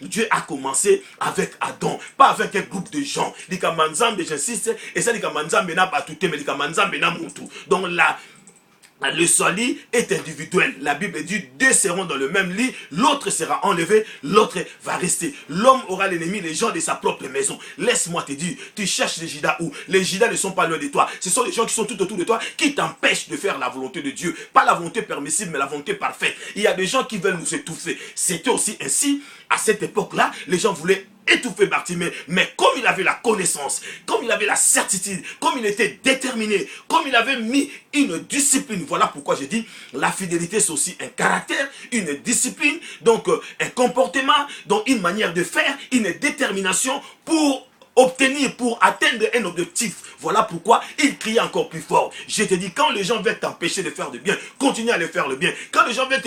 Dieu a commencé avec Adam, pas avec un groupe de gens. J'insiste, et ça, donc là, le salut est individuel. La Bible dit, deux seront dans le même lit, l'autre sera enlevé, l'autre va rester. L'homme aura l'ennemi, les gens de sa propre maison. Laisse-moi te dire, tu cherches les Judas où? Les Judas ne sont pas loin de toi. Ce sont les gens qui sont tout autour de toi, qui t'empêchent de faire la volonté de Dieu. Pas la volonté permissible, mais la volonté parfaite. Il y a des gens qui veulent nous étouffer. C'était aussi ainsi, à cette époque-là, les gens voulaient étouffer Bartimée, mais comme il avait la connaissance, comme il avait la certitude, comme il était déterminé, comme il avait mis une discipline, voilà pourquoi j'ai dit, la fidélité c'est aussi un caractère, une discipline, donc un comportement, donc une manière de faire, une détermination pour obtenir, pour atteindre un objectif. Voilà pourquoi il criait encore plus fort. Je te dis, quand les gens veulent t'empêcher de faire du bien, continue à aller faire le bien. Quand les gens veulent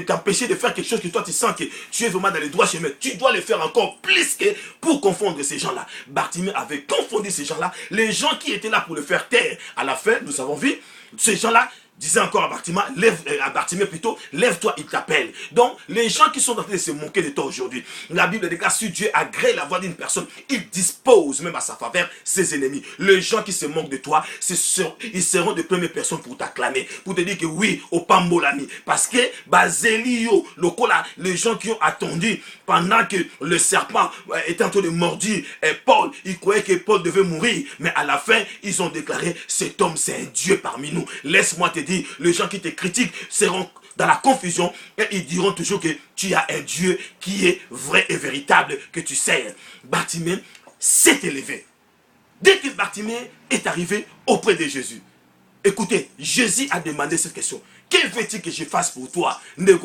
t'empêcher de faire quelque chose que toi tu sens que tu es vraiment dans les droits chemins, tu dois le faire encore plus que pour confondre ces gens-là. Bartimée avait confondu ces gens-là, les gens qui étaient là pour le faire taire. À la fin, nous avons vu, ces gens-là disait encore à Bartimée plutôt, lève-toi, il t'appelle. Donc, les gens qui sont en train de se moquer de toi aujourd'hui, la Bible déclare, si Dieu agrée la voix d'une personne, il dispose même à sa faveur ses ennemis. Les gens qui se moquent de toi, ils seront de premières personnes pour t'acclamer, pour te dire que oui, au pambolami. Parce que, Baselio, les gens qui ont attendu pendant que le serpent était en train de mordir Paul, ils croyaient que Paul devait mourir, mais à la fin, ils ont déclaré, cet homme c'est un Dieu parmi nous. Laisse-moi te dire, les gens qui te critiquent seront dans la confusion et ils diront toujours que tu as un Dieu qui est vrai et véritable, que tu sers. Bartimée s'est élevé. Dès que Bartimée est arrivé auprès de Jésus, écoutez, Jésus a demandé cette question. Que veux-tu que je fasse pour toi? Les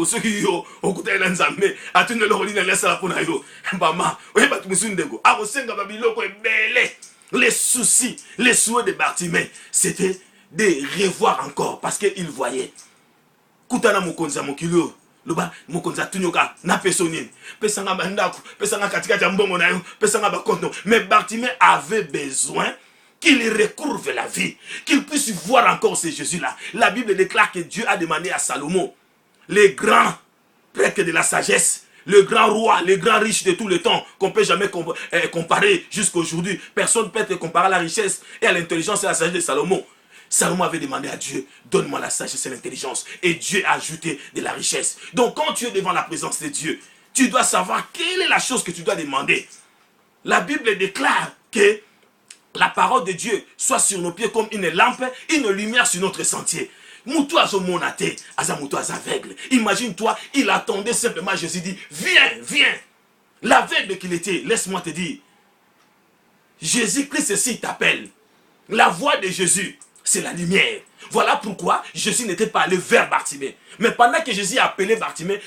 soucis, les souhaits de Bartimée, c'était de revoir encore parce qu'il voyait. Kutana mukonza mokilo. Loba mukonza tunyoka na pesonine. Pesanga bandako, pesanga katika jambongo na yo, pesanga bakonto. Mais Bartimée avait besoin qu'il recouvre la vie, qu'il puisse voir encore ce Jésus-là. La Bible déclare que Dieu a demandé à Salomon, le grand prêtre de la sagesse, le grand roi, le grand riche de tout le temps, qu'on ne peut jamais comparer jusqu'à aujourd'hui. Personne ne peut te comparer à la richesse et à l'intelligence et à la sagesse de Salomon. Salomon avait demandé à Dieu, donne-moi la sagesse et l'intelligence. Et Dieu a ajouté de la richesse. Donc quand tu es devant la présence de Dieu, tu dois savoir quelle est la chose que tu dois demander. La Bible déclare que la parole de Dieu soit sur nos pieds comme une lampe, une lumière sur notre sentier. Imagine-toi, il attendait simplement, Jésus dit, viens, viens. L'aveugle qu'il était, laisse-moi te dire, Jésus-Christ ici t'appelle. La voix de Jésus, c'est la lumière. Voilà pourquoi Jésus n'était pas allé vers Bartimée. Mais pendant que Jésus a appelé Bartimée,